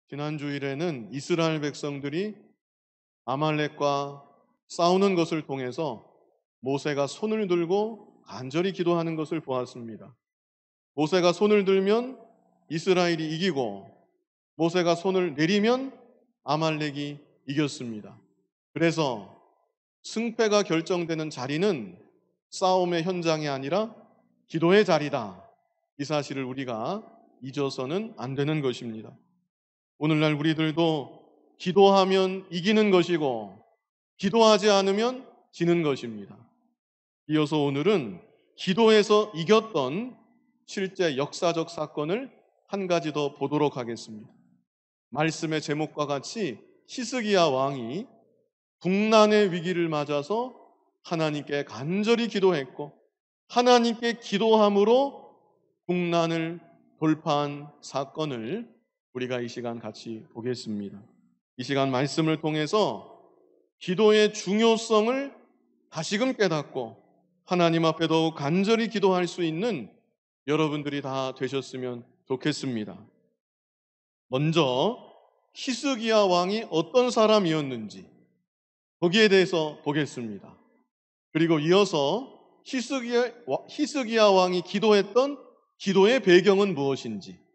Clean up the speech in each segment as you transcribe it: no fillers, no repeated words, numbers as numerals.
지난 주일에는 이스라엘 백성들이 아말렉과 싸우는 것을 통해서 모세가 손을 들고 간절히 기도하는 것을 보았습니다. 모세가 손을 들면 이스라엘이 이기고 모세가 손을 내리면 아말렉이 이겼습니다. 그래서 승패가 결정되는 자리는 싸움의 현장이 아니라 기도의 자리다. 이 사실을 우리가 잊어서는 안 되는 것입니다. 오늘날 우리들도 기도하면 이기는 것이고 기도하지 않으면 지는 것입니다. 이어서 오늘은 기도에서 이겼던 실제 역사적 사건을 한 가지 더 보도록 하겠습니다. 말씀의 제목과 같이 히스기야 왕이 국난의 위기를 맞아서 하나님께 간절히 기도했고 하나님께 기도함으로 국난을 돌파한 사건을 우리가 이 시간 같이 보겠습니다. 이 시간 말씀을 통해서 기도의 중요성을 다시금 깨닫고 하나님 앞에 더욱 간절히 기도할 수 있는 여러분들이 다 되셨으면 좋겠습니다. 먼저 히스기야 왕이 어떤 사람이었는지 거기에 대해서 보겠습니다. 그리고 이어서 히스기야 왕이 기도했던 기도의 배경은 무엇인지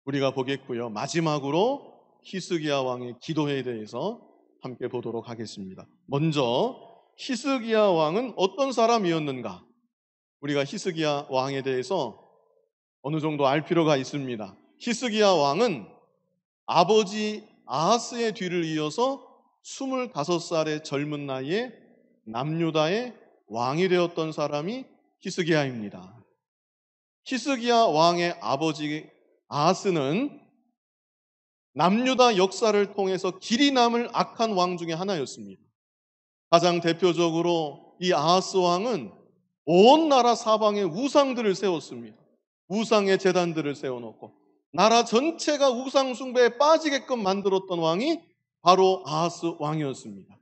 우리가 보겠고요. 마지막으로 히스기야 왕의 기도에 대해서 함께 보도록 하겠습니다. 먼저 히스기야 왕은 어떤 사람이었는가? 우리가 히스기야 왕에 대해서 어느 정도 알 필요가 있습니다. 히스기야 왕은 아버지 아하스의 뒤를 이어서 25살의 젊은 나이에 남유다의 왕이 되었던 사람이 히스기야입니다. 히스기야 왕의 아버지 아하스는 남유다 역사를 통해서 길이 남을 악한 왕 중에 하나였습니다. 가장 대표적으로 이 아하스 왕은 온 나라 사방에 우상들을 세웠습니다. 우상의 제단들을 세워놓고 나라 전체가 우상 숭배에 빠지게끔 만들었던 왕이 바로 아하스 왕이었습니다.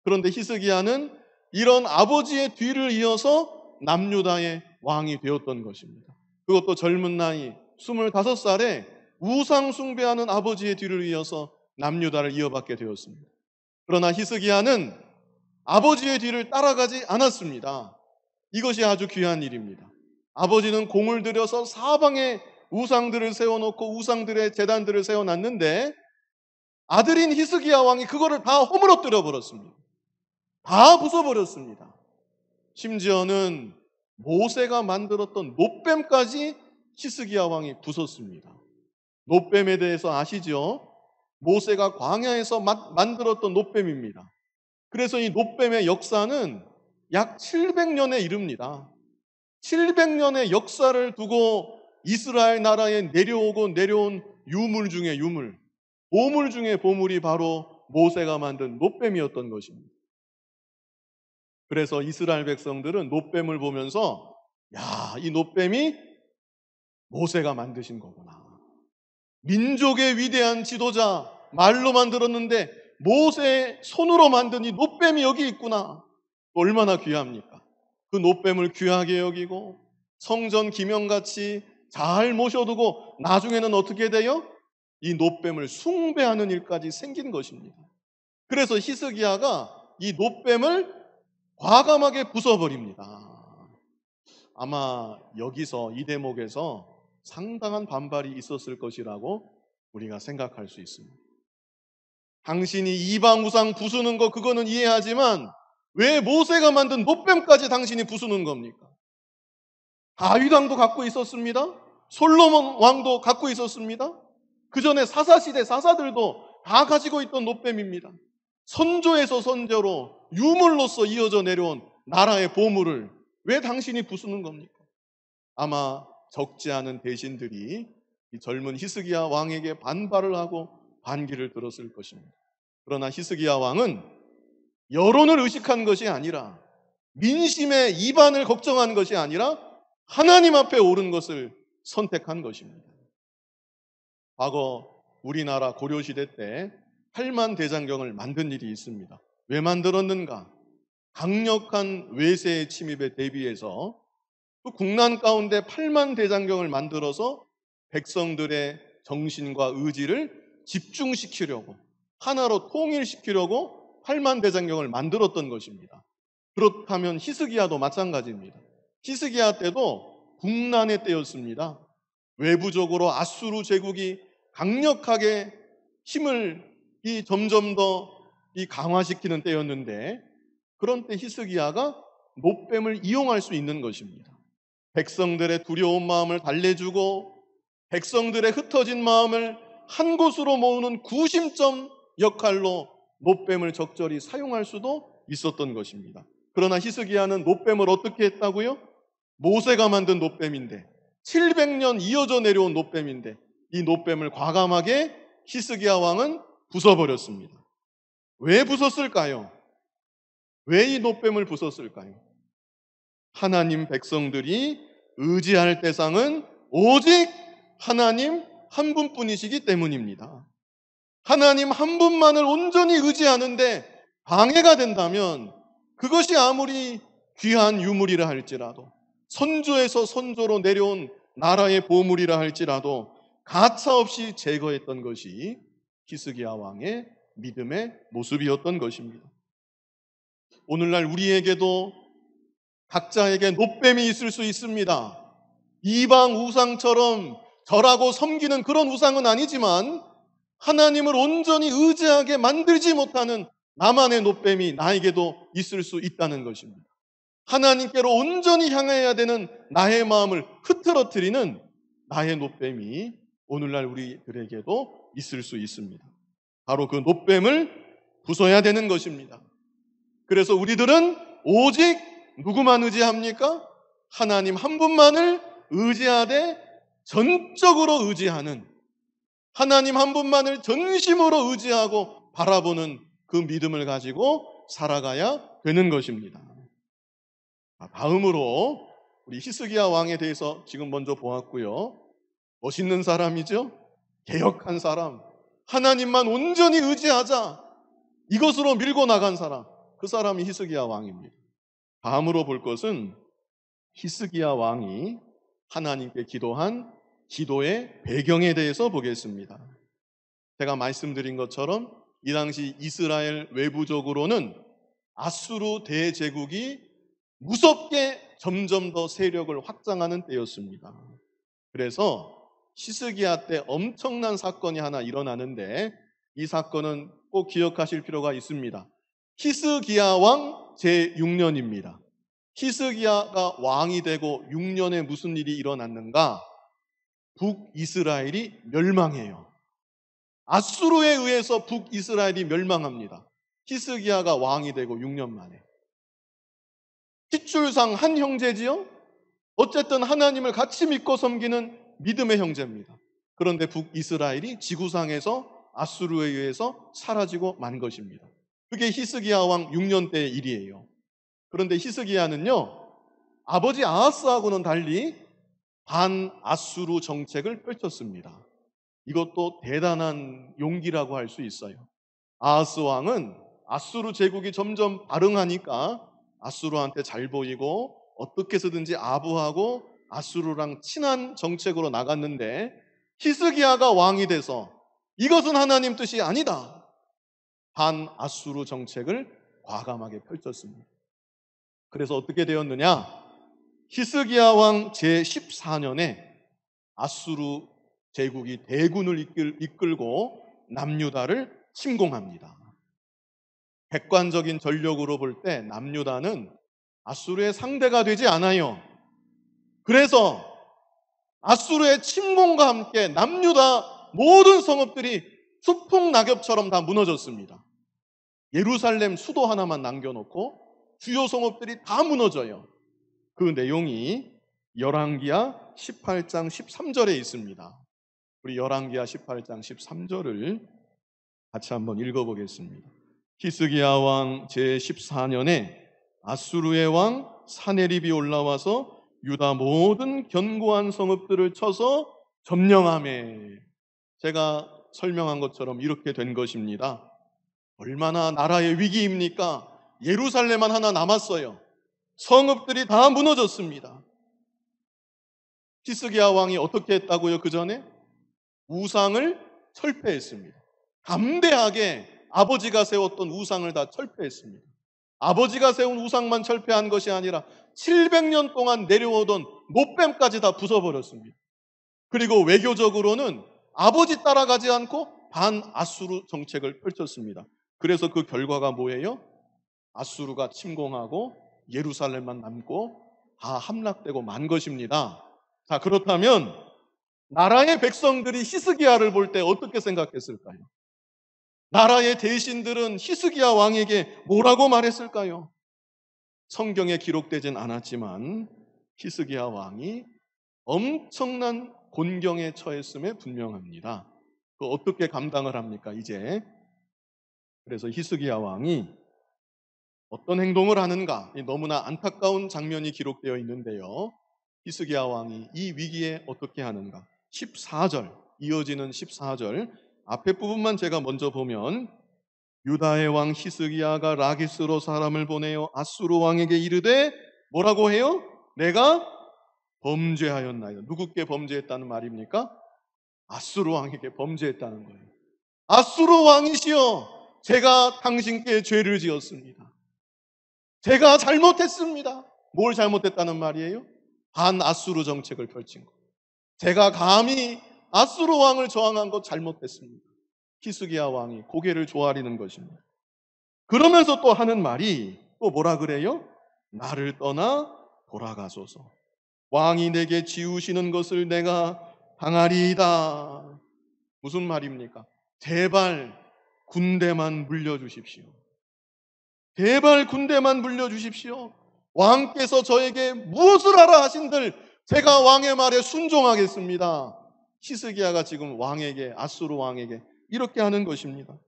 그런데 히스기야는 이런 아버지의 뒤를 이어서 남유다의 왕이 되었던 것입니다. 그것도 젊은 나이 25살에 우상 숭배하는 아버지의 뒤를 이어서 남유다를 이어받게 되었습니다. 그러나 히스기야는 아버지의 뒤를 따라가지 않았습니다. 이것이 아주 귀한 일입니다. 아버지는 공을 들여서 사방에 우상들을 세워놓고 우상들의 제단들을 세워놨는데 아들인 히스기야 왕이 그거를 다 허물어뜨려 버렸습니다. 다 부숴버렸습니다. 심지어는 모세가 만들었던 놋뱀까지 히스기야 왕이 부쉈습니다. 놋뱀에 대해서 아시죠? 모세가 광야에서 만들었던 놋뱀입니다. 그래서 이 놋뱀의 역사는 약 700년에 이릅니다. 700년의 역사를 두고 이스라엘 나라에 내려온 유물 중에 유물, 보물 중에 보물이 바로 모세가 만든 놋뱀이었던 것입니다. 그래서 이스라엘 백성들은 놋뱀을 보면서 야, 이 놋뱀이 모세가 만드신 거구나. 민족의 위대한 지도자 말로만 들었는데 모세의 손으로 만든 이 놋뱀이 여기 있구나. 얼마나 귀합니까? 그 놋뱀을 귀하게 여기고 성전 기명같이 잘 모셔두고 나중에는 어떻게 돼요? 이 놋뱀을 숭배하는 일까지 생긴 것입니다. 그래서 히스기야가 이 놋뱀을 과감하게 부숴버립니다. 아마 여기서 이 대목에서 상당한 반발이 있었을 것이라고 우리가 생각할 수 있습니다. 당신이 이방 우상 부수는 거 그거는 이해하지만 왜 모세가 만든 놋뱀까지 당신이 부수는 겁니까? 다윗 왕도 갖고 있었습니다. 솔로몬 왕도 갖고 있었습니다. 그 전에 사사시대 사사들도 다 가지고 있던 놋뱀입니다. 선조에서 선조로 유물로서 이어져 내려온 나라의 보물을 왜 당신이 부수는 겁니까? 아마 적지 않은 대신들이 이 젊은 히스기야 왕에게 반발을 하고 반기를 들었을 것입니다. 그러나 히스기야 왕은 여론을 의식한 것이 아니라 민심의 이반을 걱정한 것이 아니라 하나님 앞에 옳은 것을 선택한 것입니다. 과거 우리나라 고려시대 때 팔만대장경을 만든 일이 있습니다. 왜 만들었는가? 강력한 외세의 침입에 대비해서 그 국난 가운데 팔만대장경을 만들어서 백성들의 정신과 의지를 집중시키려고, 하나로 통일시키려고 팔만대장경을 만들었던 것입니다. 그렇다면 히스기야도 마찬가지입니다. 히스기야 때도 국난의 때였습니다. 외부적으로 아수르 제국이 강력하게 힘을 점점 더 강화시키는 때였는데, 그런 때 히스기야가 놋뱀을 이용할 수 있는 것입니다. 백성들의 두려운 마음을 달래주고 백성들의 흩어진 마음을 한 곳으로 모으는 구심점 역할로 놋뱀을 적절히 사용할 수도 있었던 것입니다. 그러나 히스기야는 놋뱀을 어떻게 했다고요? 모세가 만든 놋뱀인데, 700년 이어져 내려온 놋뱀인데, 이 놋뱀을 과감하게 히스기야 왕은 부숴버렸습니다. 왜 부쉈을까요? 왜 이 놋뱀을 부쉈을까요? 하나님 백성들이 의지할 대상은 오직 하나님 한 분뿐이시기 때문입니다. 하나님 한 분만을 온전히 의지하는데 방해가 된다면, 그것이 아무리 귀한 유물이라 할지라도, 선조에서 선조로 내려온 나라의 보물이라 할지라도 가차없이 제거했던 것이 히스기야 왕의 믿음의 모습이었던 것입니다. 오늘날 우리에게도 각자에게 놋뱀이 있을 수 있습니다. 이방 우상처럼 절하고 섬기는 그런 우상은 아니지만, 하나님을 온전히 의지하게 만들지 못하는 나만의 놋뱀이 나에게도 있을 수 있다는 것입니다. 하나님께로 온전히 향해야 되는 나의 마음을 흐트러뜨리는 나의 놋뱀이 오늘날 우리들에게도 있을 수 있습니다. 바로 그 놋뱀을 부숴야 되는 것입니다. 그래서 우리들은 오직 누구만 의지합니까? 하나님 한 분만을 의지하되 전적으로 의지하는, 하나님 한 분만을 전심으로 의지하고 바라보는 그 믿음을 가지고 살아가야 되는 것입니다. 다음으로 우리 히스기야 왕에 대해서 지금 먼저 보았고요. 멋있는 사람이죠. 개혁한 사람, 하나님만 온전히 의지하자, 이것으로 밀고 나간 사람, 그 사람이 히스기야 왕입니다. 다음으로 볼 것은 히스기야 왕이 하나님께 기도한 기도의 배경에 대해서 보겠습니다. 제가 말씀드린 것처럼 이 당시 이스라엘 외부적으로는 아수르 대제국이 무섭게 점점 더 세력을 확장하는 때였습니다. 그래서 히스기야 때 엄청난 사건이 하나 일어나는데, 이 사건은 꼭 기억하실 필요가 있습니다. 히스기야 왕 제6년입니다. 히스기야가 왕이 되고 6년에 무슨 일이 일어났는가? 북이스라엘이 멸망해요. 아수르에 의해서 북이스라엘이 멸망합니다. 히스기야가 왕이 되고 6년 만에. 핏줄상 한 형제지요? 어쨌든 하나님을 같이 믿고 섬기는 믿음의 형제입니다. 그런데 북이스라엘이 지구상에서 아수르에 의해서 사라지고 만 것입니다. 그게 히스기야 왕 6년 때의 일이에요. 그런데 히스기야는요, 아버지 아하스하고는 달리 반아수르 정책을 펼쳤습니다. 이것도 대단한 용기라고 할 수 있어요. 아하스 왕은 아수르 제국이 점점 발흥하니까 아수르한테 잘 보이고 어떻게 해서든지 아부하고 아수르랑 친한 정책으로 나갔는데, 히스기야가 왕이 돼서 이것은 하나님 뜻이 아니다, 반아수르 정책을 과감하게 펼쳤습니다. 그래서 어떻게 되었느냐? 히스기야 왕 제14년에 아수르 제국이 대군을 이끌고 남유다를 침공합니다. 객관적인 전력으로 볼 때 남유다는 아수르의 상대가 되지 않아요. 그래서 아수르의 침공과 함께 남유다 모든 성읍들이 수풍낙엽처럼 다 무너졌습니다. 예루살렘 수도 하나만 남겨놓고 주요 성읍들이 다 무너져요. 그 내용이 열왕기하 18장 13절에 있습니다. 우리 열왕기하 18장 13절을 같이 한번 읽어보겠습니다. 히스기야 왕 제14년에 아수르의 왕 사네립이 올라와서 유다 모든 견고한 성읍들을 쳐서 점령하매. 제가 설명한 것처럼 이렇게 된 것입니다. 얼마나 나라의 위기입니까? 예루살렘만 하나 남았어요. 성읍들이 다 무너졌습니다. 히스기야 왕이 어떻게 했다고요? 그 전에 우상을 철폐했습니다. 담대하게 아버지가 세웠던 우상을 다 철폐했습니다. 아버지가 세운 우상만 철폐한 것이 아니라 700년 동안 내려오던 노뱀까지 다 부숴버렸습니다. 그리고 외교적으로는 아버지 따라가지 않고 반아수르 정책을 펼쳤습니다. 그래서 그 결과가 뭐예요? 아수르가 침공하고 예루살렘만 남고 다 함락되고 만 것입니다. 자, 그렇다면 나라의 백성들이 히스기야를 볼 때 어떻게 생각했을까요? 나라의 대신들은 히스기야 왕에게 뭐라고 말했을까요? 성경에 기록되진 않았지만 히스기야 왕이 엄청난 곤경에 처했음에 분명합니다. 그 어떻게 감당을 합니까, 이제? 그래서 히스기야 왕이 어떤 행동을 하는가? 너무나 안타까운 장면이 기록되어 있는데요. 히스기야 왕이 이 위기에 어떻게 하는가? 14절, 이어지는 14절 앞에 부분만 제가 먼저 보면, 유다의 왕 히스기야가 라기스로 사람을 보내어 아수르 왕에게 이르되 뭐라고 해요? 내가 범죄하였나이다. 누구께 범죄했다는 말입니까? 아수르 왕에게 범죄했다는 거예요. 아수르 왕이시여, 제가 당신께 죄를 지었습니다. 제가 잘못했습니다. 뭘 잘못했다는 말이에요? 반아수르 정책을 펼친 것. 제가 감히 아수르 왕을 저항한 것 잘못했습니다. 히스기야 왕이 고개를 조아리는 것입니다. 그러면서 또 하는 말이 또 뭐라 그래요? 나를 떠나 돌아가소서. 왕이 내게 지우시는 것을 내가 당하리이다. 무슨 말입니까? 제발 군대만 물려주십시오. 제발 군대만 물려주십시오. 왕께서 저에게 무엇을 하라 하신들 제가 왕의 말에 순종하겠습니다. 히스기야가 지금 왕에게, 아수르 왕에게 이렇게 하는 것입니다.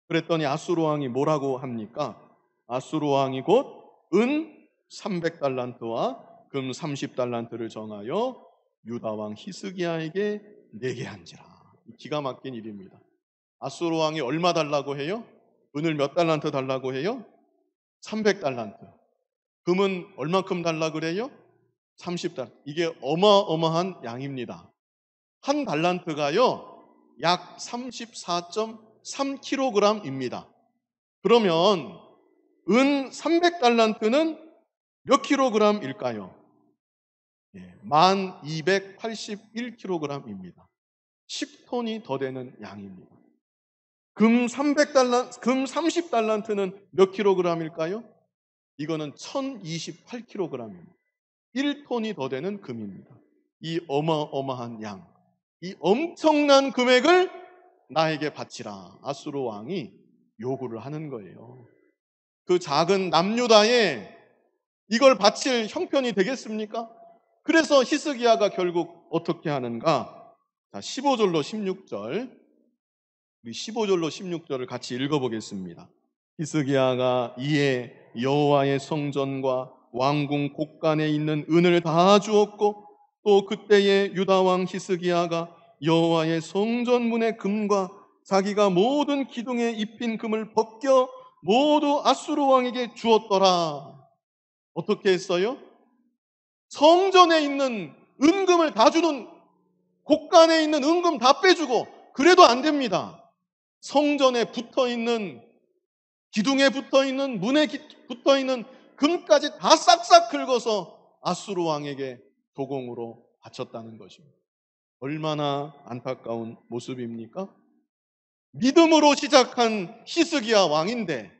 그랬더니 아수르 왕이 뭐라고 합니까? 아수르 왕이 곧 은 300달란트와 금 30달란트를 정하여 유다 왕 히스기야에게 내게 한지라. 기가 막힌 일입니다. 아수르 왕이 얼마 달라고 해요? 은을 몇 달란트 달라고 해요? 300달란트. 금은 얼만큼 달라고 그래요? 30달란트. 이게 어마어마한 양입니다. 한 달란트가요, 약 34.3kg입니다. 그러면 은 300달란트는 몇 킬로그램일까요? 1281kg입니다. 10톤이 더 되는 양입니다. 금 30달란트는 몇 킬로그램일까요? 이거는 1028kg입니다. 1톤이 더 되는 금입니다. 이 어마어마한 양, 이 엄청난 금액을 나에게 바치라. 아수르 왕이 요구를 하는 거예요. 그 작은 남유다에 이걸 바칠 형편이 되겠습니까? 그래서 히스기야가 결국 어떻게 하는가? 자, 15절로 16절. 우리 15절로 16절을 같이 읽어보겠습니다. 히스기야가 이에 여호와의 성전과 왕궁 곳간에 있는 은을 다 주었고, 또 그때에 유다 왕 히스기야가 여호와의 성전 문의 금과 자기가 모든 기둥에 입힌 금을 벗겨 모두 아수르 왕에게 주었더라. 어떻게 했어요? 성전에 있는 은금을 다 주는, 곳간에 있는 은금 다 빼주고, 그래도 안 됩니다. 성전에 붙어있는, 기둥에 붙어있는, 문에 붙어있는 금까지 다 싹싹 긁어서 아수르 왕에게 도공으로 바쳤다는 것입니다. 얼마나 안타까운 모습입니까? 믿음으로 시작한 히스기야 왕인데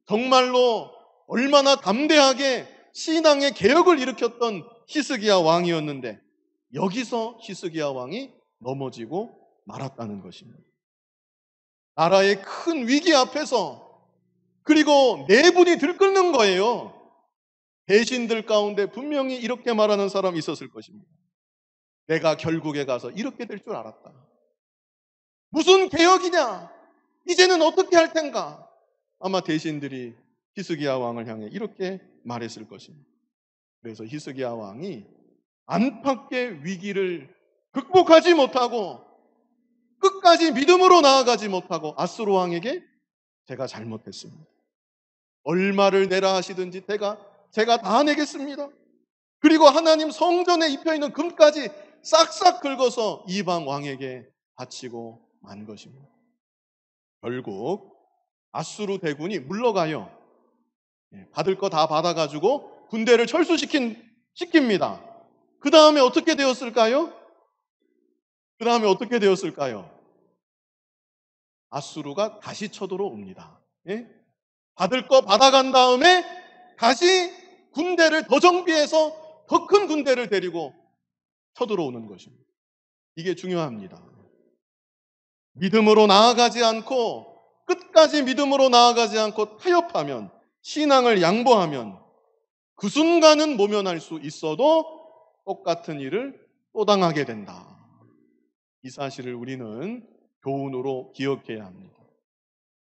정말로 얼마나 담대하게 신앙의 개혁을 일으켰던 히스기야 왕이었는데 여기서 히스기야 왕이 넘어지고 말았다는 것입니다. 나라의 큰 위기 앞에서, 그리고 내분이 들끓는 거예요. 대신들 가운데 분명히 이렇게 말하는 사람이 있었을 것입니다. 내가 결국에 가서 이렇게 될 줄 알았다. 무슨 개혁이냐? 이제는 어떻게 할 텐가? 아마 대신들이 히스기야 왕을 향해 이렇게 말했을 것입니다. 그래서 히스기야 왕이 안팎의 위기를 극복하지 못하고 끝까지 믿음으로 나아가지 못하고 아수르 왕에게 제가 잘못했습니다. 얼마를 내라 하시든지 제가 다 내겠습니다. 그리고 하나님 성전에 입혀있는 금까지 싹싹 긁어서 이방 왕에게 바치고 만 것입니다. 결국 아수르 대군이 물러가요. 받을 거 다 받아가지고 군대를 시킵니다. 그 다음에 어떻게 되었을까요? 아수르가 다시 쳐들어옵니다. 받을 거 받아간 다음에 다시 군대를 더 정비해서 더 큰 군대를 데리고 쳐들어오는 것입니다. 이게 중요합니다. 믿음으로 나아가지 않고, 끝까지 믿음으로 나아가지 않고 타협하면, 신앙을 양보하면 그 순간은 모면할 수 있어도 똑같은 일을 또 당하게 된다. 이 사실을 우리는 교훈으로 기억해야 합니다.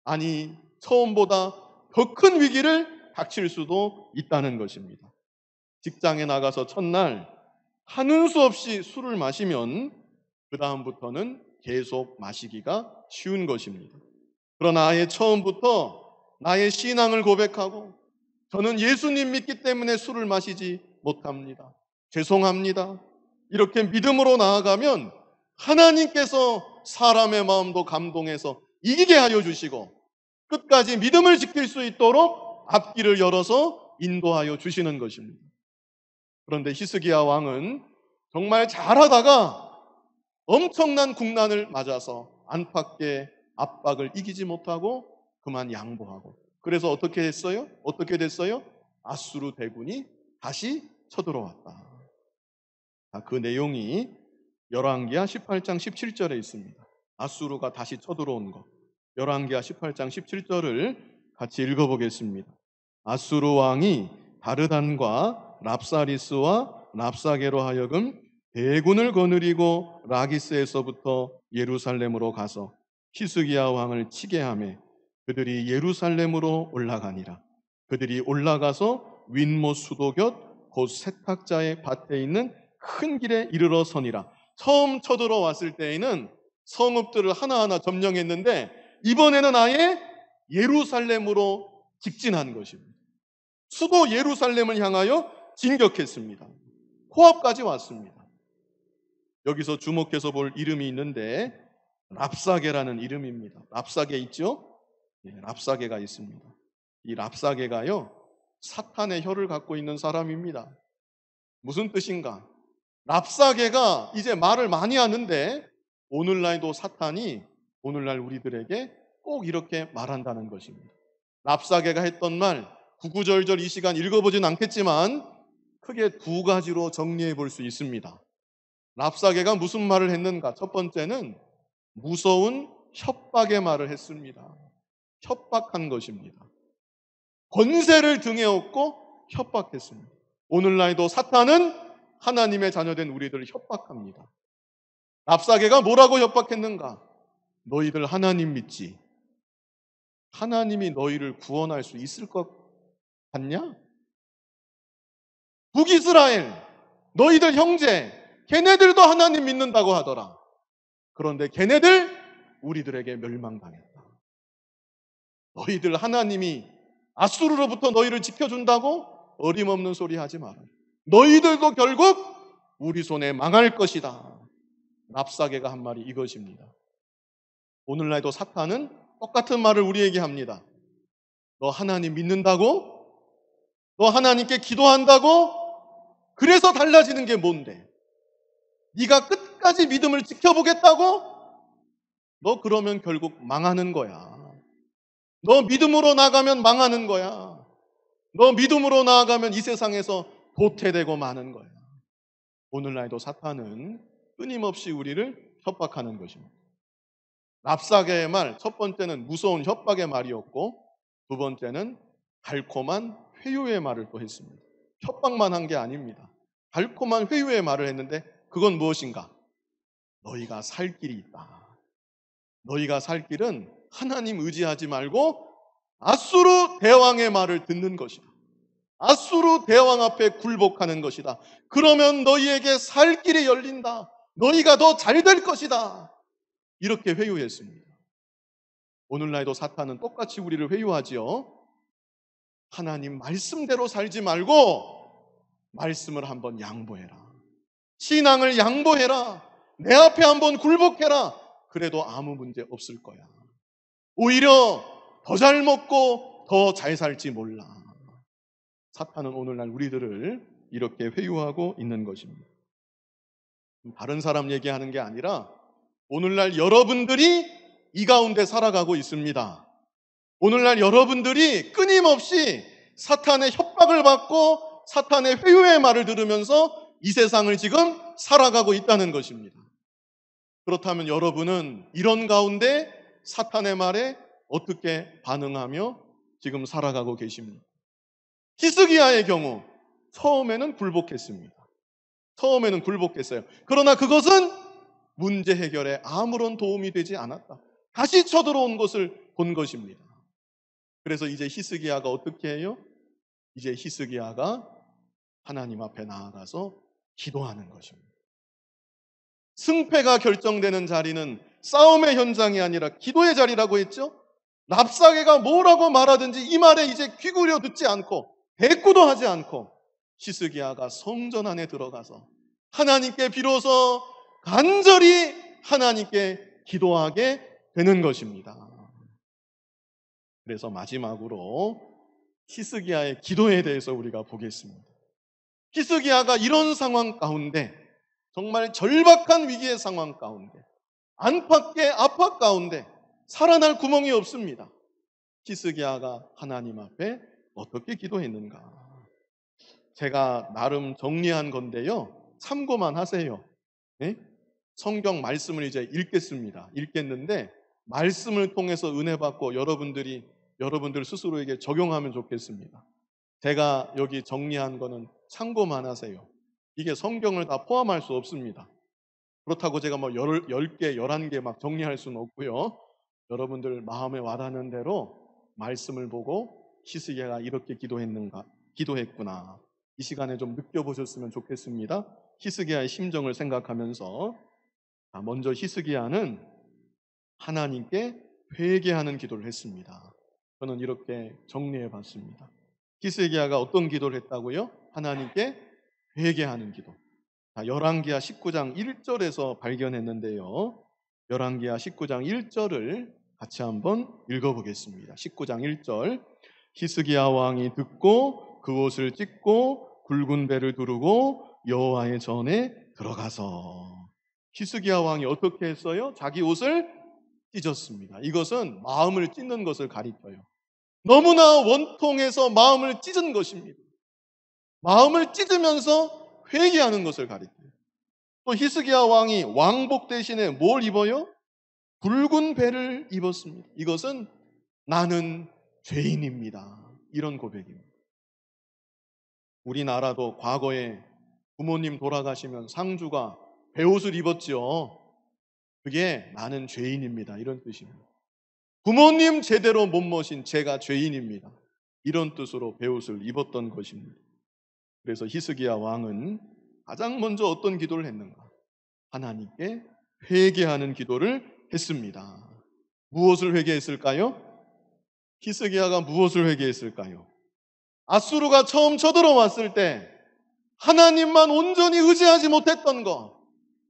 아니, 처음보다 더 큰 위기를 닥칠 수도 있다는 것입니다. 직장에 나가서 첫날 하는 수 없이 술을 마시면 그 다음부터는 계속 마시기가 쉬운 것입니다. 그러나 아예 처음부터 나의 신앙을 고백하고 저는 예수님 믿기 때문에 술을 마시지 못합니다. 죄송합니다. 이렇게 믿음으로 나아가면 하나님께서 사람의 마음도 감동해서 이기게 하여 주시고 끝까지 믿음을 지킬 수 있도록 앞길을 열어서 인도하여 주시는 것입니다. 그런데 히스기야 왕은 정말 잘하다가 엄청난 국난을 맞아서 안팎의 압박을 이기지 못하고 그만 양보하고, 그래서 어떻게 됐어요? 아수르 대군이 다시 쳐들어왔다. 그 내용이 열왕기하 18장 17절에 있습니다. 아수르가 다시 쳐들어온 것. 열왕기하 18장 17절을 같이 읽어보겠습니다. 아수르 왕이 다르단과 랍사리스와 랍사게로 하여금 대군을 거느리고 라기스에서부터 예루살렘으로 가서 히스기야 왕을 치게 하매 그들이 예루살렘으로 올라가니라. 그들이 올라가서 윗못 수도곁 곧 세탁자의 밭에 있는 큰 길에 이르러 서니라. 처음 쳐들어왔을 때에는 성읍들을 하나하나 점령했는데 이번에는 아예 예루살렘으로 직진한 것입니다. 수도 예루살렘을 향하여 진격했습니다. 코앞까지 왔습니다. 여기서 주목해서 볼 이름이 있는데 랍사게라는 이름입니다. 랍사게 있죠? 랍사게가 있습니다. 이 랍사게가요, 사탄의 혀를 갖고 있는 사람입니다. 무슨 뜻인가? 랍사게가 이제 말을 많이 하는데 오늘날도 사탄이 오늘날 우리들에게 꼭 이렇게 말한다는 것입니다. 랍사게가 했던 말 구구절절 이 시간 읽어보진 않겠지만 크게 두 가지로 정리해 볼 수 있습니다. 랍사게가 무슨 말을 했는가? 첫 번째는 무서운 협박의 말을 했습니다. 협박한 것입니다. 권세를 등에 업고 협박했습니다. 오늘날도 사탄은 하나님의 자녀된 우리들을 협박합니다. 랍사게가 뭐라고 협박했는가? 너희들 하나님 믿지? 하나님이 너희를 구원할 수 있을 것 같냐? 북이스라엘, 너희들 형제, 걔네들도 하나님 믿는다고 하더라. 그런데 걔네들 우리들에게 멸망당했다. 너희들 하나님이 아수르로부터 너희를 지켜준다고 어림없는 소리 하지 마라. 너희들도 결국 우리 손에 망할 것이다. 랍사게가 한 말이 이것입니다. 오늘날도 사탄은 똑같은 말을 우리에게 합니다. 너 하나님 믿는다고? 너 하나님께 기도한다고? 그래서 달라지는 게 뭔데? 네가 끝까지 믿음을 지켜보겠다고? 너 그러면 결국 망하는 거야. 너 믿음으로 나가면 망하는 거야. 너 믿음으로 나아가면 이 세상에서 도태되고 마는 거야. 오늘날도 사탄은 끊임없이 우리를 협박하는 것입니다. 랍사게의 말, 첫 번째는 무서운 협박의 말이었고 두 번째는 달콤한 회유의 말을 또 했습니다. 협박만 한 게 아닙니다. 달콤한 회유의 말을 했는데 그건 무엇인가? 너희가 살 길이 있다. 너희가 살 길은 하나님 의지하지 말고 아수르 대왕의 말을 듣는 것이다. 아수르 대왕 앞에 굴복하는 것이다. 그러면 너희에게 살 길이 열린다. 너희가 더 잘 될 것이다. 이렇게 회유했습니다. 오늘날도 사탄은 똑같이 우리를 회유하지요. 하나님 말씀대로 살지 말고 말씀을 한번 양보해라. 신앙을 양보해라. 내 앞에 한번 굴복해라. 그래도 아무 문제 없을 거야. 오히려 더 잘 먹고 더 잘 살지 몰라. 사탄은 오늘날 우리들을 이렇게 회유하고 있는 것입니다. 다른 사람 얘기하는 게 아니라 오늘날 여러분들이 이 가운데 살아가고 있습니다. 오늘날 여러분들이 끊임없이 사탄의 협박을 받고 사탄의 회유의 말을 들으면서 이 세상을 지금 살아가고 있다는 것입니다. 그렇다면 여러분은 이런 가운데 사탄의 말에 어떻게 반응하며 지금 살아가고 계십니까? 히스기야의 경우 처음에는 굴복했습니다. 처음에는 굴복했어요. 그러나 그것은 문제 해결에 아무런 도움이 되지 않았다. 다시 쳐들어온 것을 본 것입니다. 그래서 이제 히스기야가 어떻게 해요? 이제 히스기야가 하나님 앞에 나아가서 기도하는 것입니다. 승패가 결정되는 자리는 싸움의 현장이 아니라 기도의 자리라고 했죠? 랍사게가 뭐라고 말하든지 이 말에 이제 귀 기울여 듣지 않고 대꾸도 하지 않고 히스기야가 성전 안에 들어가서 하나님께 비로소 간절히 하나님께 기도하게 되는 것입니다. 그래서 마지막으로 히스기야의 기도에 대해서 우리가 보겠습니다. 히스기야가 이런 상황 가운데, 정말 절박한 위기의 상황 가운데, 안팎의 압박 가운데 살아날 구멍이 없습니다. 히스기야가 하나님 앞에 어떻게 기도했는가? 제가 나름 정리한 건데요, 참고만 하세요. 네? 성경 말씀을 이제 읽겠는데 말씀을 통해서 은혜 받고 여러분들 스스로에게 적용하면 좋겠습니다. 제가 여기 정리한 거는 참고만 하세요. 이게 성경을 다 포함할 수 없습니다. 그렇다고 제가 뭐 10개, 11개 막 정리할 수는 없고요. 여러분들 마음에 와닿는 대로 말씀을 보고 히스기야가 이렇게 기도했구나. 이 시간에 좀 느껴보셨으면 좋겠습니다. 히스기야의 심정을 생각하면서 먼저 히스기야는 하나님께 회개하는 기도를 했습니다. 저는 이렇게 정리해 봤습니다. 히스기야가 어떤 기도를 했다고요? 하나님께 회개하는 기도. 열왕기하 19장 1절에서 발견했는데요. 열왕기하 19장 1절을 같이 한번 읽어보겠습니다. 19장 1절. 히스기야 왕이 듣고 그 옷을 찢고 굵은 배를 두르고 여호와의 전에 들어가서. 히스기야 왕이 어떻게 했어요? 자기 옷을 찢었습니다. 이것은 마음을 찢는 것을 가리켜요. 너무나 원통해서 마음을 찢은 것입니다. 마음을 찢으면서 회개하는 것을 가리켜요. 또 히스기야 왕이 왕복 대신에 뭘 입어요? 굵은 배를 입었습니다. 이것은 나는 죄인입니다. 이런 고백입니다. 우리나라도 과거에 부모님 돌아가시면 상주가 배옷을 입었죠. 그게 나는 죄인입니다. 이런 뜻입니다. 부모님 제대로 못 모신 제가 죄인입니다. 이런 뜻으로 배옷을 입었던 것입니다. 그래서 히스기야 왕은 가장 먼저 어떤 기도를 했는가? 하나님께 회개하는 기도를 했습니다. 무엇을 회개했을까요? 히스기야가 무엇을 회개했을까요? 아수르가 처음 쳐들어왔을 때 하나님만 온전히 의지하지 못했던 것,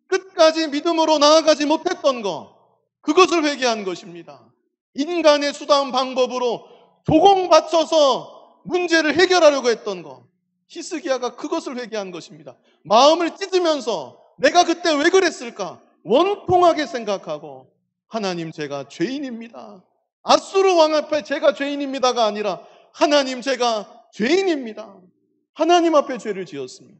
끝까지 믿음으로 나아가지 못했던 것, 그것을 회개한 것입니다. 인간의 수단 방법으로 조공 바쳐서 문제를 해결하려고 했던 것, 히스기야가 그것을 회개한 것입니다. 마음을 찢으면서 내가 그때 왜 그랬을까? 원통하게 생각하고 하나님 제가 죄인입니다. 아수르 왕 앞에 제가 죄인입니다가 아니라 하나님 제가 죄인입니다. 하나님 앞에 죄를 지었습니다.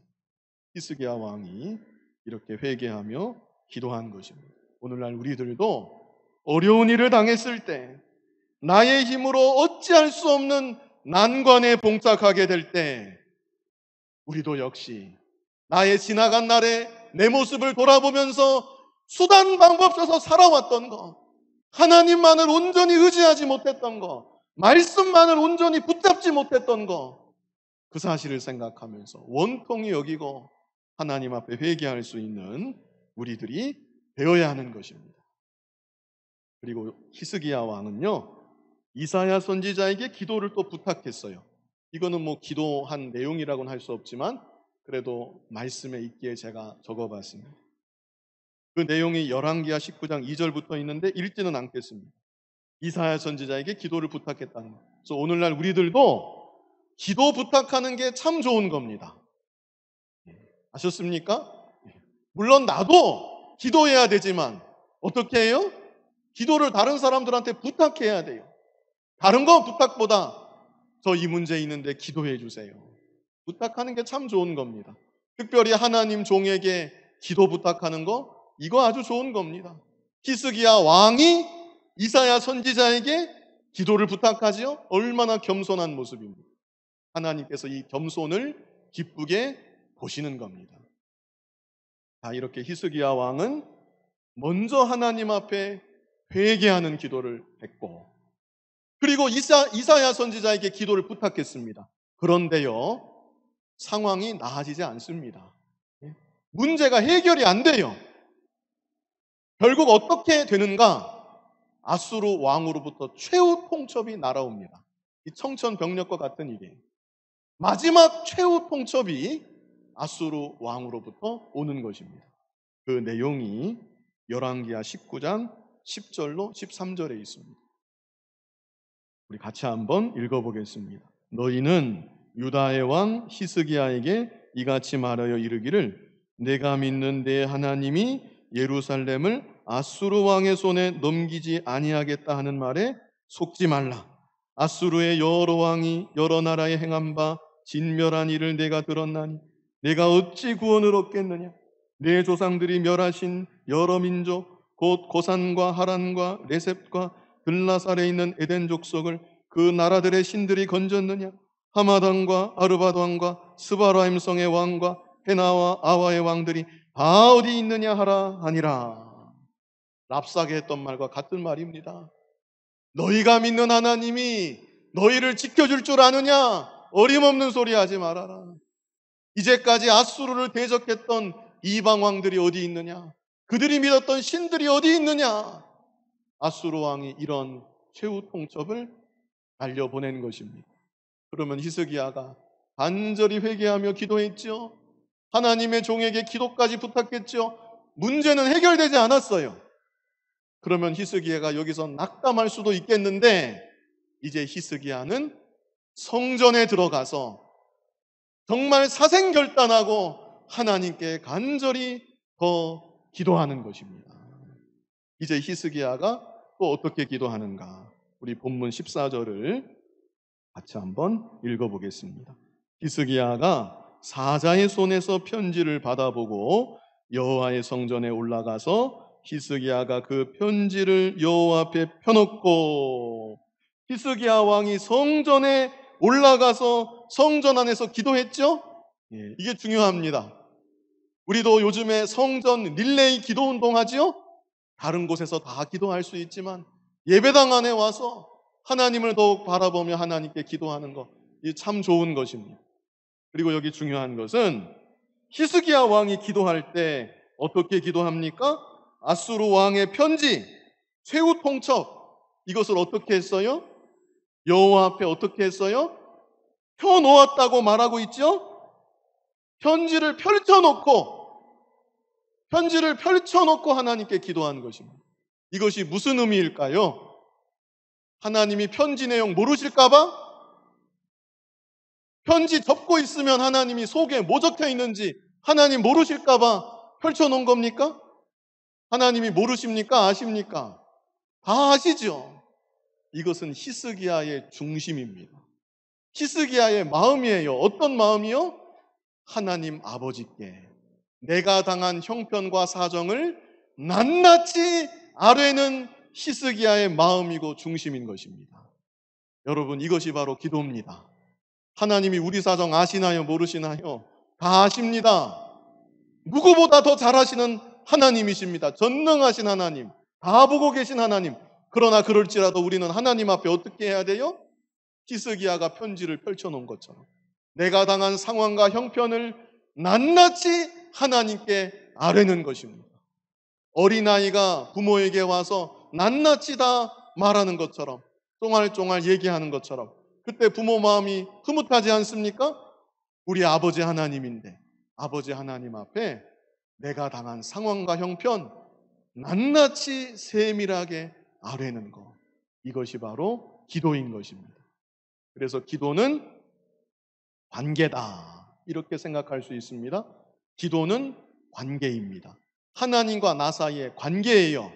히스기야 왕이 이렇게 회개하며 기도한 것입니다. 오늘날 우리들도 어려운 일을 당했을 때, 나의 힘으로 어찌할 수 없는 난관에 봉착하게 될 때, 우리도 역시 나의 지나간 날에 내 모습을 돌아보면서 수단 방법 없어서 살아왔던 것, 하나님만을 온전히 의지하지 못했던 것, 말씀만을 온전히 붙잡지 못했던 것, 그 사실을 생각하면서 원통히 여기고 하나님 앞에 회개할 수 있는 우리들이 되어야 하는 것입니다. 그리고 히스기야 왕은요, 이사야 선지자에게 기도를 또 부탁했어요. 이거는 뭐 기도한 내용이라고는 할 수 없지만 그래도 말씀에 있기에 제가 적어봤습니다. 그 내용이 열왕기하 19장 2절부터 있는데 읽지는 않겠습니다. 이사야 선지자에게 기도를 부탁했다는 거. 그래서 오늘날 우리들도 기도 부탁하는 게 참 좋은 겁니다. 아셨습니까? 물론 나도 기도해야 되지만 어떻게 해요? 기도를 다른 사람들한테 부탁해야 돼요. 다른 건 부탁보다 저 이 문제 있는데 기도해 주세요. 부탁하는 게 참 좋은 겁니다. 특별히 하나님 종에게 기도 부탁하는 거, 이거 아주 좋은 겁니다. 히스기야 왕이 이사야 선지자에게 기도를 부탁하지요? 얼마나 겸손한 모습입니다. 하나님께서 이 겸손을 기쁘게 보시는 겁니다. 자, 이렇게 히스기야 왕은 먼저 하나님 앞에 회개하는 기도를 했고, 그리고 이사야 선지자에게 기도를 부탁했습니다. 그런데요, 상황이 나아지지 않습니다. 문제가 해결이 안 돼요. 결국 어떻게 되는가? 아수르 왕으로부터 최후 통첩이 날아옵니다. 이 청천벽력과 같은 일이에요. 마지막 최후 통첩이 아수르 왕으로부터 오는 것입니다. 그 내용이 열왕기하 19장 10절로 13절에 있습니다. 우리 같이 한번 읽어보겠습니다. 너희는 유다의 왕 히스기야에게 이같이 말하여 이르기를 내가 믿는 내 하나님이 예루살렘을 아수르 왕의 손에 넘기지 아니하겠다 하는 말에 속지 말라. 아수르의 여러 왕이 여러 나라에 행한 바 진멸한 일을 내가 들었나니 내가 어찌 구원을 얻겠느냐. 내 조상들이 멸하신 여러 민족 곧 고산과 하란과 레셉과 들라살에 있는 에덴 족속을 그 나라들의 신들이 건졌느냐. 하마단과 아르바단과 스바라임 성의 왕과 헤나와 아와의 왕들이 다 어디 있느냐 하라 하니라. 랍사게 했던 말과 같은 말입니다. 너희가 믿는 하나님이 너희를 지켜줄 줄 아느냐? 어림없는 소리 하지 말아라. 이제까지 아수르를 대적했던 이방 왕들이 어디 있느냐? 그들이 믿었던 신들이 어디 있느냐? 아수르 왕이 이런 최후 통첩을 날려보낸 것입니다. 그러면 히스기야가 간절히 회개하며 기도했죠. 하나님의 종에게 기도까지 부탁했죠. 문제는 해결되지 않았어요. 그러면 히스기야가 여기서 낙담할 수도 있겠는데 이제 히스기야는 성전에 들어가서 정말 사생결단하고 하나님께 간절히 더 기도하는 것입니다. 이제 히스기야가 또 어떻게 기도하는가? 우리 본문 14절을 같이 한번 읽어보겠습니다. 히스기야가 사자의 손에서 편지를 받아보고 여호와의 성전에 올라가서 히스기야가 그 편지를 여호와 앞에 펴놓고, 히스기야 왕이 성전에 올라가서 성전 안에서 기도했죠? 이게 중요합니다. 우리도 요즘에 성전 릴레이 기도 운동 하지요? 다른 곳에서 다 기도할 수 있지만 예배당 안에 와서 하나님을 더욱 바라보며 하나님께 기도하는 거, 이게 참 좋은 것입니다. 그리고 여기 중요한 것은 히스기야 왕이 기도할 때 어떻게 기도합니까? 아수르 왕의 편지, 최후 통첩, 이것을 어떻게 했어요? 여호와 앞에 어떻게 했어요? 펴놓았다고 말하고 있죠? 편지를 펼쳐놓고 하나님께 기도하는 것입니다. 이것이 무슨 의미일까요? 하나님이 편지 내용 모르실까봐? 편지 접고 있으면 하나님이 속에 뭐 적혀 있는지 하나님 모르실까봐 펼쳐놓은 겁니까? 하나님이 모르십니까? 아십니까? 다 아시죠? 이것은 히스기야의 중심입니다. 히스기야의 마음이에요. 어떤 마음이요? 하나님 아버지께 내가 당한 형편과 사정을 낱낱이 아뢰는 히스기야의 마음이고 중심인 것입니다. 여러분, 이것이 바로 기도입니다. 하나님이 우리 사정 아시나요? 모르시나요? 다 아십니다. 누구보다 더 잘 아시는 하나님이십니다. 전능하신 하나님, 다 보고 계신 하나님. 그러나 그럴지라도 우리는 하나님 앞에 어떻게 해야 돼요? 히스기야가 편지를 펼쳐놓은 것처럼 내가 당한 상황과 형편을 낱낱이 하나님께 아뢰는 것입니다. 어린아이가 부모에게 와서 낱낱이 다 말하는 것처럼, 쫑알쫑알 얘기하는 것처럼, 그때 부모 마음이 흐뭇하지 않습니까? 우리 아버지 하나님인데 아버지 하나님 앞에 내가 당한 상황과 형편 낱낱이 세밀하게 아뢰는 것. 이것이 바로 기도인 것입니다. 그래서 기도는 관계다. 이렇게 생각할 수 있습니다. 기도는 관계입니다. 하나님과 나 사이의 관계예요.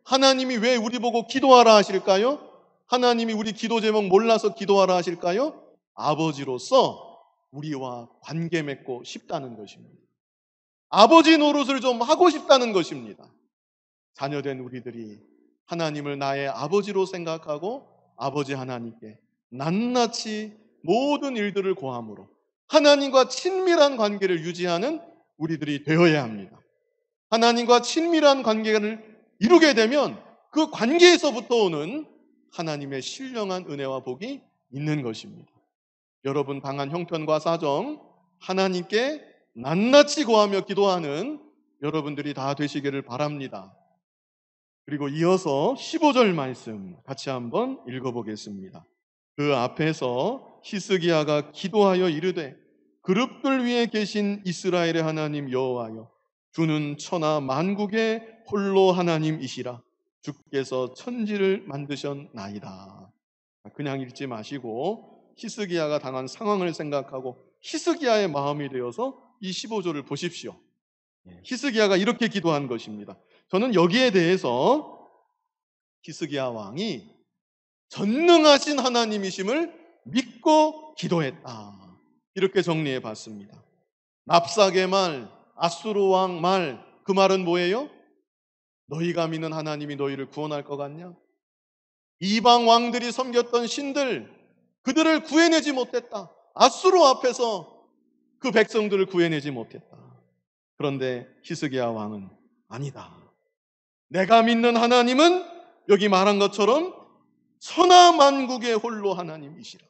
하나님이 왜 우리 보고 기도하라 하실까요? 하나님이 우리 기도 제목 몰라서 기도하라 하실까요? 아버지로서 우리와 관계 맺고 싶다는 것입니다. 아버지 노릇을 좀 하고 싶다는 것입니다. 자녀된 우리들이 하나님을 나의 아버지로 생각하고 아버지 하나님께 낱낱이 모든 일들을 고함으로 하나님과 친밀한 관계를 유지하는 우리들이 되어야 합니다. 하나님과 친밀한 관계를 이루게 되면 그 관계에서부터 오는 하나님의 신령한 은혜와 복이 있는 것입니다. 여러분 당한 형편과 사정 하나님께 낱낱이 고하며 기도하는 여러분들이 다 되시기를 바랍니다. 그리고 이어서 15절 말씀 같이 한번 읽어보겠습니다. 그 앞에서 히스기야가 기도하여 이르되 그룹들 위에 계신 이스라엘의 하나님 여호와여 주는 천하 만국의 홀로 하나님이시라 주께서 천지를 만드셨나이다. 그냥 읽지 마시고 히스기야가 당한 상황을 생각하고 히스기야의 마음이 되어서 이 15절을 보십시오. 히스기야가 이렇게 기도한 것입니다. 저는 여기에 대해서 히스기야 왕이 전능하신 하나님이심을 믿고 기도했다. 이렇게 정리해 봤습니다. 납삭의 말, 아수르 왕 말, 그 말은 뭐예요? 너희가 믿는 하나님이 너희를 구원할 것 같냐? 이방 왕들이 섬겼던 신들, 그들을 구해내지 못했다. 아수르 앞에서 그 백성들을 구해내지 못했다. 그런데 히스기야 왕은 아니다. 내가 믿는 하나님은 여기 말한 것처럼 천하 만국의 홀로 하나님이시라.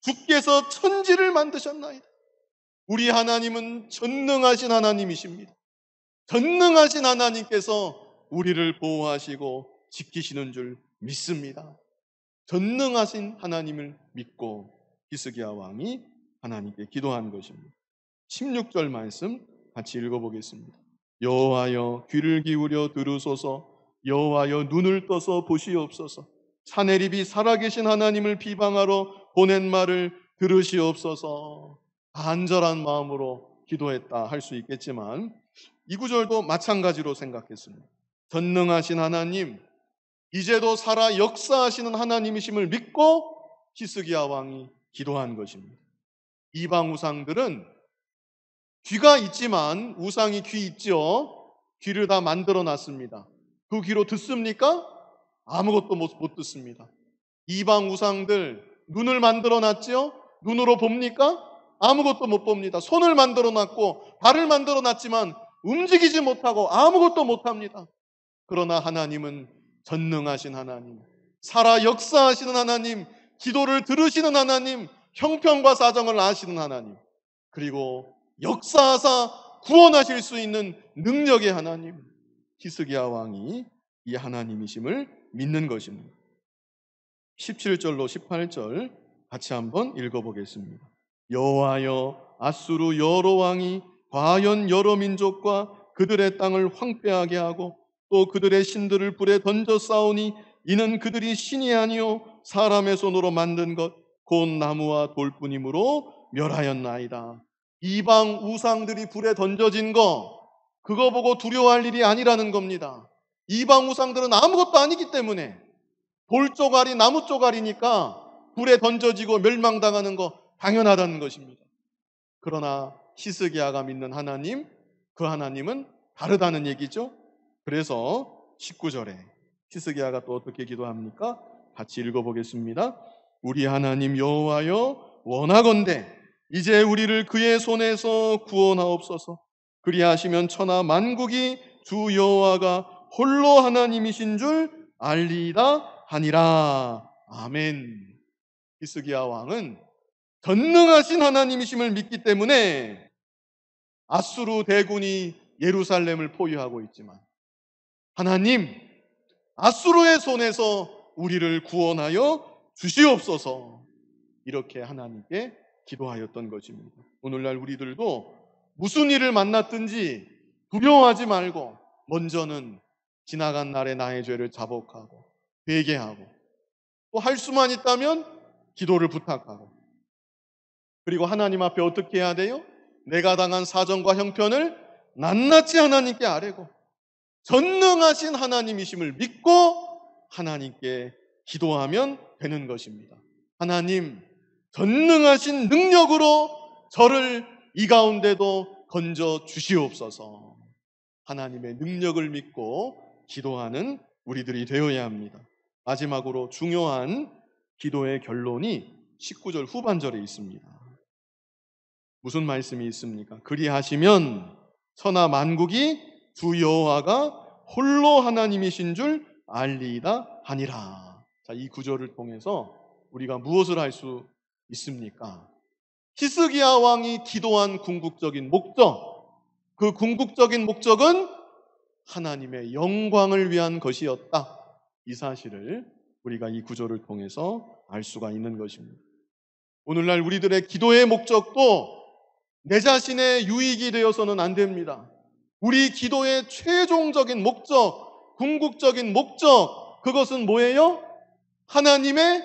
주께서 천지를 만드셨나이다. 우리 하나님은 전능하신 하나님이십니다. 전능하신 하나님께서 우리를 보호하시고 지키시는 줄 믿습니다. 전능하신 하나님을 믿고 히스기야 왕이 하나님께 기도한 것입니다. 16절 말씀 같이 읽어보겠습니다. 여호와여 귀를 기울여 들으소서. 여호와여 눈을 떠서 보시옵소서. 사내립이 살아계신 하나님을 비방하러 보낸 말을 들으시옵소서. 간절한 마음으로 기도했다 할 수 있겠지만 이 구절도 마찬가지로 생각했습니다. 전능하신 하나님, 이제도 살아 역사하시는 하나님이심을 믿고 히스기야 왕이 기도한 것입니다. 이방 우상들은 귀가 있지만 우상이 귀 있죠. 귀를 다 만들어 놨습니다. 그 귀로 듣습니까? 아무것도 못 듣습니다. 이방 우상들 눈을 만들어 놨죠. 눈으로 봅니까? 아무것도 못 봅니다. 손을 만들어 놨고 발을 만들어 놨지만 움직이지 못하고 아무것도 못합니다. 그러나 하나님은 전능하신 하나님, 살아 역사하시는 하나님, 기도를 들으시는 하나님, 형편과 사정을 아시는 하나님, 그리고 역사하사 구원하실 수 있는 능력의 하나님, 히스기야 왕이 이 하나님이심을 믿는 것입니다. 17절로 18절 같이 한번 읽어보겠습니다. 여호와여 아수르 여러 왕이 과연 여러 민족과 그들의 땅을 황폐하게 하고 또 그들의 신들을 불에 던져 싸우니 이는 그들이 신이 아니요 사람의 손으로 만든 것 곧 나무와 돌뿐이므로 멸하였나이다. 이방 우상들이 불에 던져진 거 그거 보고 두려워할 일이 아니라는 겁니다. 이방 우상들은 아무것도 아니기 때문에 돌조가리 나무 조가리니까 불에 던져지고 멸망당하는 거 당연하다는 것입니다. 그러나 히스기야가 믿는 하나님, 그 하나님은 다르다는 얘기죠. 그래서 19절에 히스기야가 또 어떻게 기도합니까? 같이 읽어보겠습니다. 우리 하나님 여호와여 원하건대 이제 우리를 그의 손에서 구원하옵소서. 그리하시면 천하 만국이 주 여호와가 홀로 하나님이신 줄 알리이다 하니라. 아멘. 히스기야 왕은 전능하신 하나님이심을 믿기 때문에 아수르 대군이 예루살렘을 포위하고 있지만 하나님, 아수르의 손에서 우리를 구원하여 주시옵소서. 이렇게 하나님께 기도하였던 것입니다. 오늘날 우리들도 무슨 일을 만났든지 두려워하지 말고 먼저는 지나간 날의 나의 죄를 자복하고 회개하고 또 할 수만 있다면 기도를 부탁하고 그리고 하나님 앞에 어떻게 해야 돼요? 내가 당한 사정과 형편을 낱낱이 하나님께 아뢰고 전능하신 하나님이심을 믿고 하나님께 기도하면 되는 것입니다. 하나님, 전능하신 능력으로 저를 이 가운데도 건져 주시옵소서. 하나님의 능력을 믿고 기도하는 우리들이 되어야 합니다. 마지막으로 중요한 기도의 결론이 19절 후반절에 있습니다. 무슨 말씀이 있습니까? 그리하시면 천하 만국이 주 여호와가 홀로 하나님이신 줄 알리이다 하니라. 자, 이 구절을 통해서 우리가 무엇을 할 수 있습니까? 히스기야 왕이 기도한 궁극적인 목적, 그 궁극적인 목적은 하나님의 영광을 위한 것이었다. 이 사실을 우리가 이 구절을 통해서 알 수가 있는 것입니다. 오늘날 우리들의 기도의 목적도 내 자신의 유익이 되어서는 안 됩니다. 우리 기도의 최종적인 목적, 궁극적인 목적, 그것은 뭐예요? 하나님의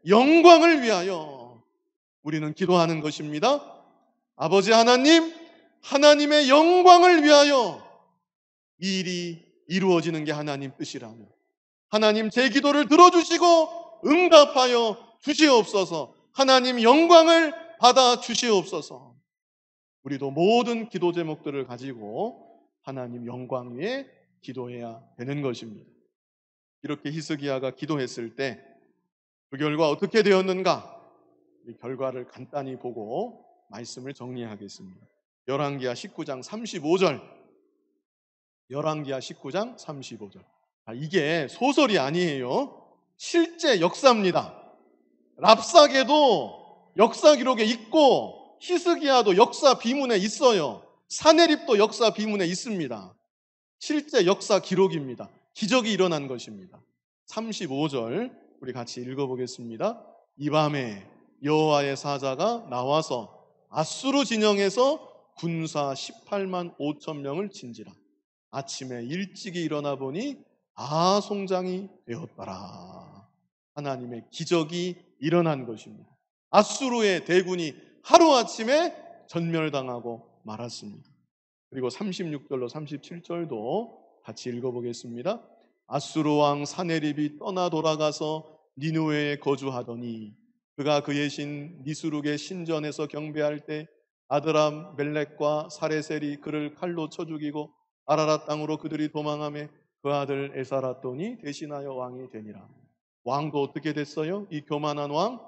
영광을 위하여 우리는 기도하는 것입니다. 아버지 하나님, 하나님의 영광을 위하여 이 일이 이루어지는 게 하나님 뜻이라면 하나님 제 기도를 들어주시고 응답하여 주시옵소서. 하나님 영광을 받아 주시옵소서. 우리도 모든 기도 제목들을 가지고 하나님 영광 위에 기도해야 되는 것입니다. 이렇게 히스기야가 기도했을 때 그 결과 어떻게 되었는가? 이 결과를 간단히 보고 말씀을 정리하겠습니다. 열왕기하 19장 35절. 열왕기하 19장 35절. 이게 소설이 아니에요. 실제 역사입니다. 랍사게도 역사 기록에 있고 히스기야도 역사 비문에 있어요. 사네립도 역사 비문에 있습니다. 실제 역사 기록입니다. 기적이 일어난 것입니다. 35절 우리 같이 읽어보겠습니다. 이 밤에 여호와의 사자가 나와서 아수르 진영에서 군사 18만 5천 명을 친지라. 아침에 일찍이 일어나 보니 송장이 되었더라. 하나님의 기적이 일어난 것입니다. 아수르의 대군이 하루아침에 전멸당하고 말았습니다. 그리고 36절로 37절도 같이 읽어보겠습니다. 아수르 왕 사네립이 떠나 돌아가서 니느웨에 거주하더니 그가 그의 신 니스룩의 신전에서 경배할 때 아드람 멜렉과 사레셀이 그를 칼로 쳐 죽이고 아라랏 땅으로 그들이 도망하며 그 아들 에사라돈이 대신하여 왕이 되니라. 왕도 어떻게 됐어요? 이 교만한 왕,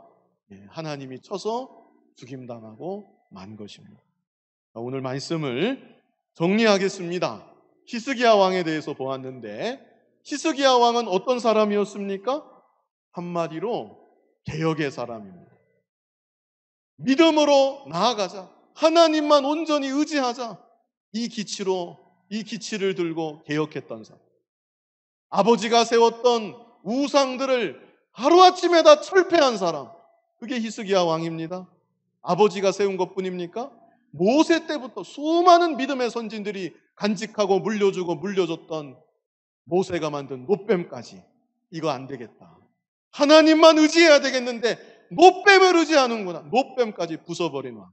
하나님이 쳐서 죽임당하고 만 것입니다. 오늘 말씀을 정리하겠습니다. 히스기야 왕에 대해서 보았는데 히스기야 왕은 어떤 사람이었습니까? 한마디로 개혁의 사람입니다. 믿음으로 나아가자. 하나님만 온전히 의지하자. 이 기치를 들고 개혁했던 사람. 아버지가 세웠던 우상들을 하루아침에 다 철폐한 사람. 그게 히스기야 왕입니다. 아버지가 세운 것뿐입니까? 모세 때부터 수많은 믿음의 선진들이 간직하고 물려줬던 모세가 만든 놋뱀까지 이거 안 되겠다. 하나님만 의지해야 되겠는데 놋뱀을 의지하는구나. 놋뱀까지 부숴버린 왕.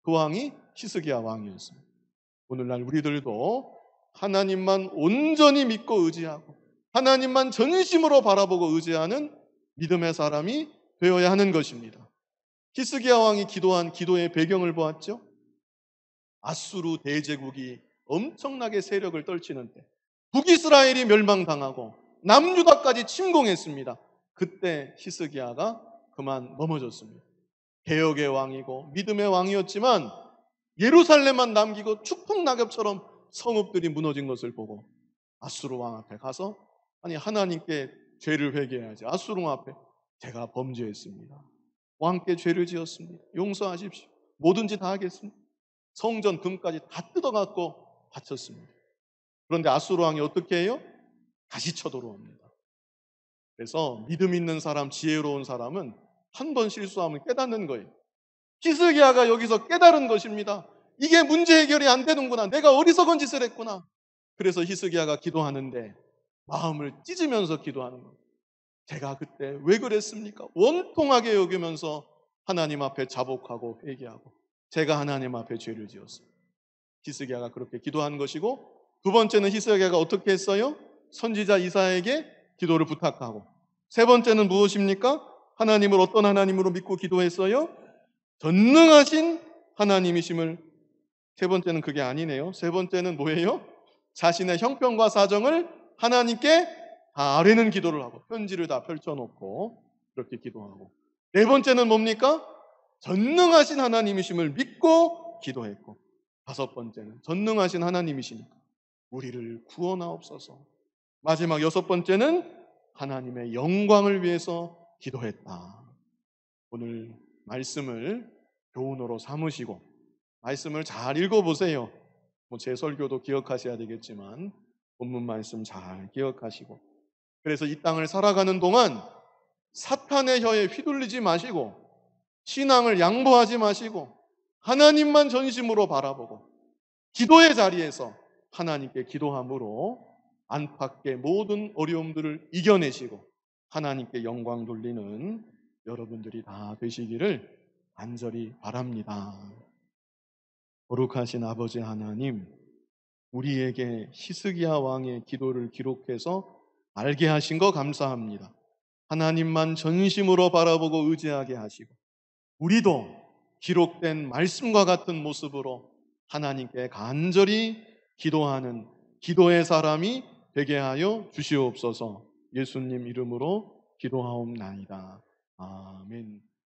그 왕이 히스기야 왕이었습니다. 오늘날 우리들도 하나님만 온전히 믿고 의지하고 하나님만 전심으로 바라보고 의지하는 믿음의 사람이 되어야 하는 것입니다. 히스기야 왕이 기도한 기도의 배경을 보았죠. 아수르 대제국이 엄청나게 세력을 떨치는 때 북이스라엘이 멸망당하고 남유다까지 침공했습니다. 그때 히스기야가 그만 넘어졌습니다. 개혁의 왕이고 믿음의 왕이었지만 예루살렘만 남기고 축풍낙엽처럼 성읍들이 무너진 것을 보고 아수르 왕 앞에 가서 하나님께 죄를 회개해야지. 아수르 왕 앞에 제가 범죄했습니다. 왕께 죄를 지었습니다. 용서하십시오. 뭐든지 다 하겠습니다. 성전 금까지 다 뜯어갖고 바쳤습니다. 그런데 아수르 왕이 어떻게 해요? 다시 쳐들어옵니다. 그래서 믿음 있는 사람, 지혜로운 사람은 한 번 실수하면 깨닫는 거예요. 히스기야가 여기서 깨달은 것입니다. 이게 문제 해결이 안 되는구나. 내가 어리석은 짓을 했구나. 그래서 히스기야가 기도하는데 마음을 찢으면서 기도하는 겁니다. 제가 그때 왜 그랬습니까? 원통하게 여기면서 하나님 앞에 자복하고 회개하고 제가 하나님 앞에 죄를 지었습니다. 히스기야가 그렇게 기도한 것이고, 두 번째는 히스기야가 어떻게 했어요? 선지자 이사야에게 기도를 부탁하고, 세 번째는 무엇입니까? 하나님을 어떤 하나님으로 믿고 기도했어요? 전능하신 하나님이심을. 세 번째는 그게 아니네요. 세 번째는 뭐예요? 자신의 형편과 사정을 하나님께 다 아뢰는 기도를 하고 편지를 다 펼쳐놓고 그렇게 기도하고, 네 번째는 뭡니까? 전능하신 하나님이심을 믿고 기도했고, 다섯 번째는 전능하신 하나님이시니까 우리를 구원하옵소서. 마지막 여섯 번째는 하나님의 영광을 위해서 기도했다. 오늘 말씀을 교훈으로 삼으시고 말씀을 잘 읽어보세요. 제 설교도 기억하셔야 되겠지만 본문 말씀 잘 기억하시고, 그래서 이 땅을 살아가는 동안 사탄의 혀에 휘둘리지 마시고 신앙을 양보하지 마시고 하나님만 전심으로 바라보고 기도의 자리에서 하나님께 기도함으로 안팎의 모든 어려움들을 이겨내시고 하나님께 영광 돌리는 여러분들이 다 되시기를 간절히 바랍니다. 거룩하신 아버지 하나님, 우리에게 히스기야 왕의 기도를 기록해서 알게 하신 거 감사합니다. 하나님만 전심으로 바라보고 의지하게 하시고 우리도 기록된 말씀과 같은 모습으로 하나님께 간절히 기도하는 기도의 사람이 되게 하여 주시옵소서. 예수님 이름으로 기도하옵나이다. 아멘.